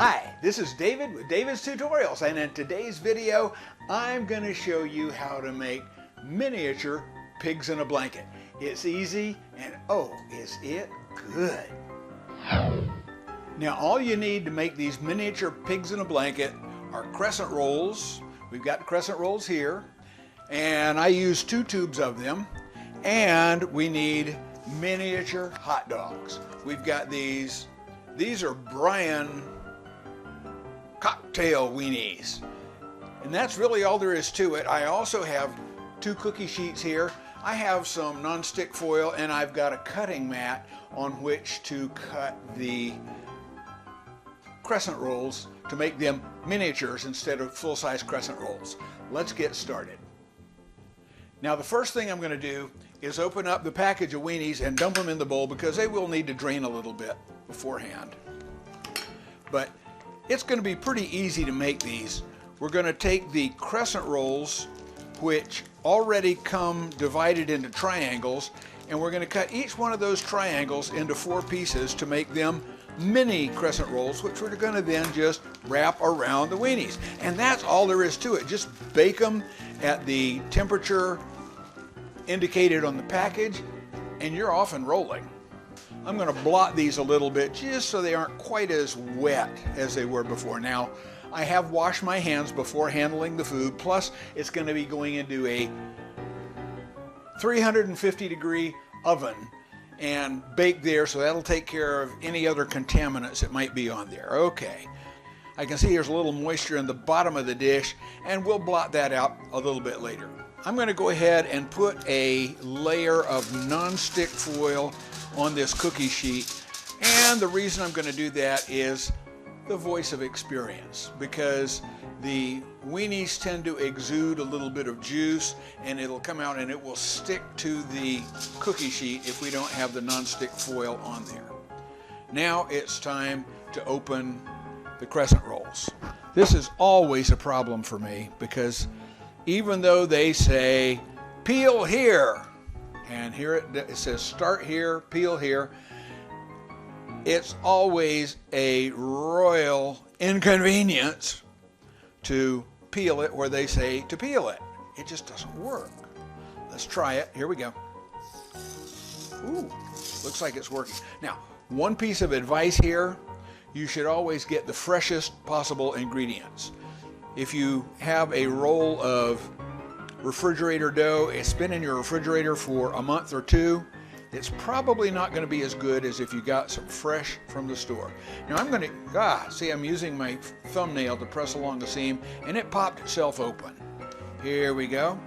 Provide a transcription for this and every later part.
Hi, this is David with David's Tutorials, and in today's video I'm going to show you how to make miniature pigs in a blanket. It's easy and oh, is it good. Now all you need to make these miniature pigs in a blanket are crescent rolls. We've got crescent rolls here, and I use 2 tubes of them, and we need miniature hot dogs. We've got these are Brian cocktail weenies, and that's really all there is to it. I also have 2 cookie sheets here. I have some non-stick foil, and I've got a cutting mat on which to cut the crescent rolls to make them miniatures instead of full-size crescent rolls. Let's get started. Now the first thing I'm going to do is open up the package of weenies and dump them in the bowl, because they will need to drain a little bit beforehand. But it's going to be pretty easy to make these. We're going to take the crescent rolls, which already come divided into triangles, and we're going to cut each one of those triangles into 4 pieces to make them mini crescent rolls, which we're going to then just wrap around the weenies. And that's all there is to it. Just bake them at the temperature indicated on the package, and you're off and rolling. I'm going to blot these a little bit just so they aren't quite as wet as they were before. Now, I have washed my hands before handling the food, plus it's going to be going into a 350-degree oven and baked there, so that'll take care of any other contaminants that might be on there. Okay, I can see there's a little moisture in the bottom of the dish, and we'll blot that out a little bit later. I'm going to go ahead and put a layer of non-stick foil on this cookie sheet, and the reason I'm going to do that is the voice of experience, because the weenies tend to exude a little bit of juice, and it'll come out and it will stick to the cookie sheet if we don't have the non-stick foil on there. Now it's time to open the crescent rolls. This is always a problem for me, because even though they say peel here, and here it says start here, peel here, it's always a royal inconvenience to peel it where they say to peel it. It just doesn't work. Let's try it. Here we go. Ooh, looks like it's working. Now, one piece of advice here: you should always get the freshest possible ingredients. If you have a roll of refrigerator dough, it's been in your refrigerator for a month or 2, it's probably not going to be as good as if you got some fresh from the store. Now I'm going to, see, I'm using my thumbnail to press along the seam, and it popped itself open. Here we go.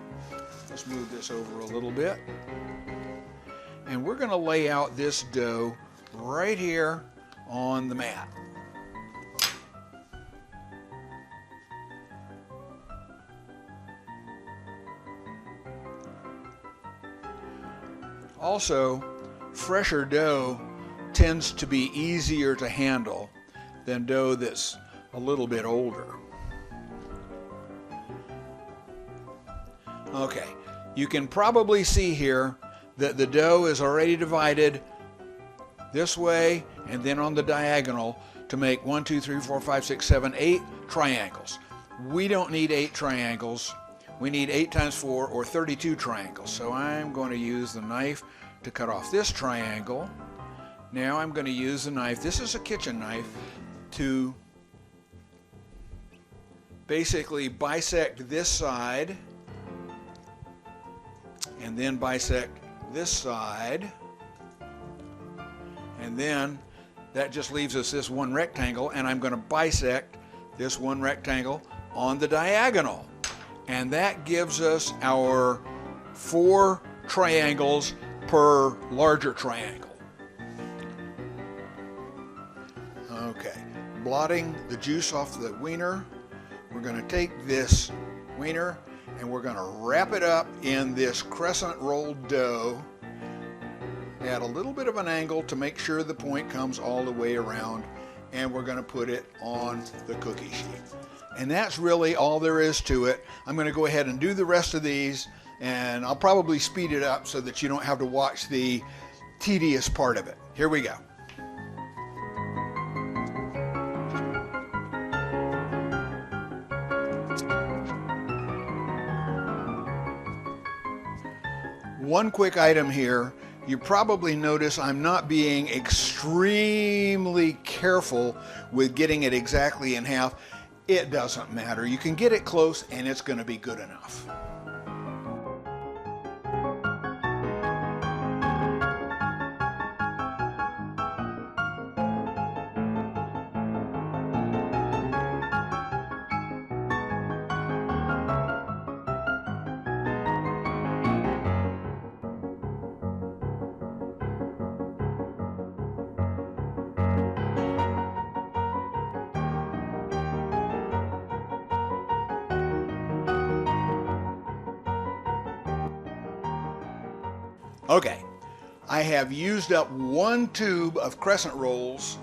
Let's move this over a little bit. And we're going to lay out this dough right here on the mat. Also, fresher dough tends to be easier to handle than dough that's a little bit older. Okay, you can probably see here that the dough is already divided this way and then on the diagonal to make 1, 2, 3, 4, 5, 6, 7, 8 triangles. We don't need 8 triangles. We need 8 times 4, or 32 triangles. So I'm going to use the knife to cut off this triangle. Now I'm going to use the knife, this is a kitchen knife, to basically bisect this side, and then bisect this side, and then that just leaves us this one rectangle, and I'm going to bisect this one rectangle on the diagonal. And that gives us our 4 triangles per larger triangle. Okay, blotting the juice off the wiener, we're going to take this wiener and we're going to wrap it up in this crescent rolled dough at a little bit of an angle to make sure the point comes all the way around, and we're going to put it on the cookie sheet. And that's really all there is to it. I'm going to go ahead and do the rest of these, and I'll probably speed it up so that you don't have to watch the tedious part of it. Here we go. One quick item here. You probably notice I'm not being extremely careful with getting it exactly in half. It doesn't matter. You can get it close and it's going to be good enough. Okay, I have used up one tube of crescent rolls.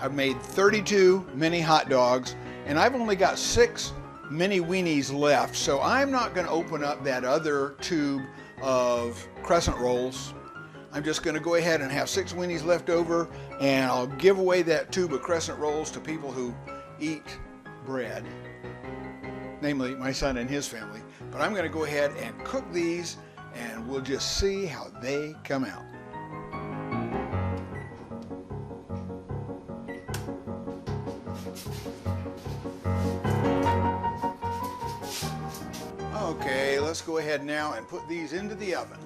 I've made 32 mini hot dogs, and I've only got 6 mini weenies left, so I'm not going to open up that other tube of crescent rolls. I'm just going to go ahead and have 6 weenies left over, and I'll give away that tube of crescent rolls to people who eat bread, namely my son and his family. But I'm going to go ahead and cook these, and we'll just see how they come out. Okay, let's go ahead now and put these into the oven,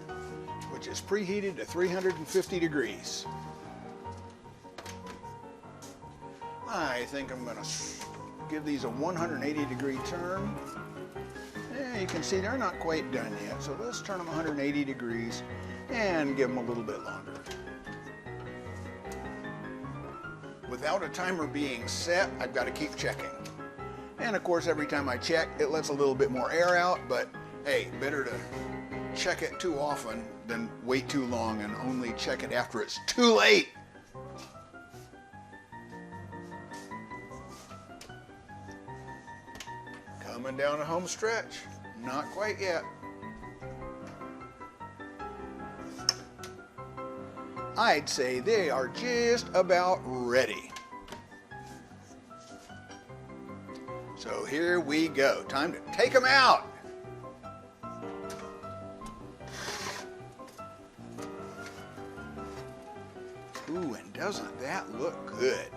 which is preheated to 350 degrees. I think I'm going to give these a 180-degree turn. You can see they're not quite done yet, so let's turn them 180 degrees and give them a little bit longer. Without a timer being set, I've got to keep checking. And of course, every time I check, it lets a little bit more air out, but hey, better to check it too often than wait too long and only check it after it's too late. Coming down a home stretch. Not quite yet. I'd say they are just about ready. So here we go. Time to take them out. Ooh, and doesn't that look good?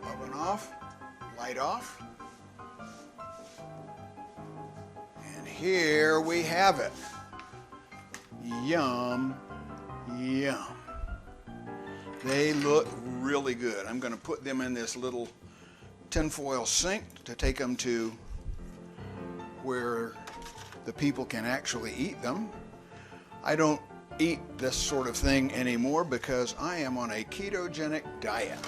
Oven off, light off. Here we have it. Yum, yum. They look really good. I'm going to put them in this little tinfoil sink to take them to where the people can actually eat them. I don't eat this sort of thing anymore because I am on a ketogenic diet.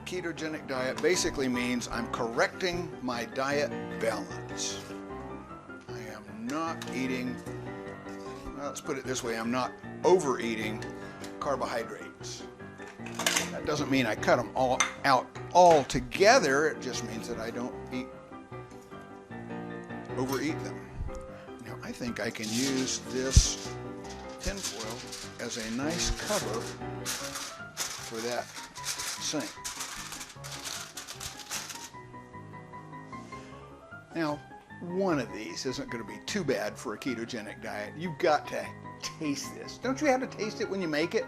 Ketogenic diet basically means I'm correcting my diet balance. I am not eating, well, let's put it this way, I'm not overeating carbohydrates. That doesn't mean I cut them all out altogether, it just means that I don't overeat them. Now I think I can use this tinfoil as a nice cover for that sink. Now, one of these isn't going to be too bad for a ketogenic diet. You've got to taste this. Don't you have to taste it when you make it?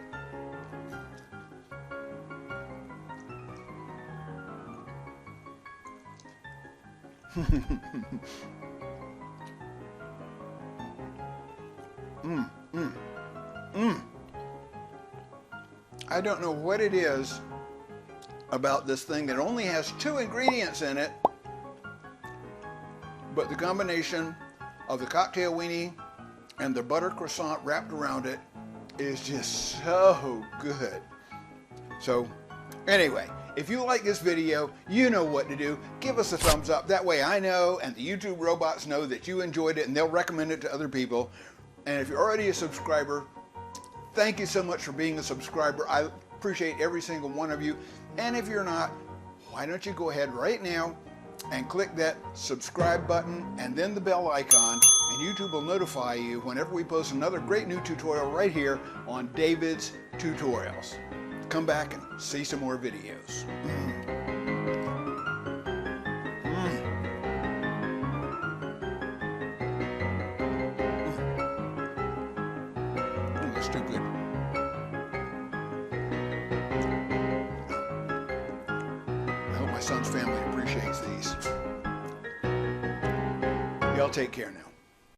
I don't know what it is about this thing that only has 2 ingredients in it, but the combination of the cocktail weenie and the butter croissant wrapped around it is just so good. So anyway, if you like this video, you know what to do. Give us a thumbs up. That way I know and the YouTube robots know that you enjoyed it and they'll recommend it to other people. And if you're already a subscriber, thank you so much for being a subscriber. I appreciate every single one of you. And if you're not, why don't you go ahead right now and click that subscribe button and then the bell icon, and YouTube will notify you whenever we post another great new tutorial right here on David's Tutorials. Come back and see some more videos. that's too good. I hope my son's family appreciates these. Y'all take care now.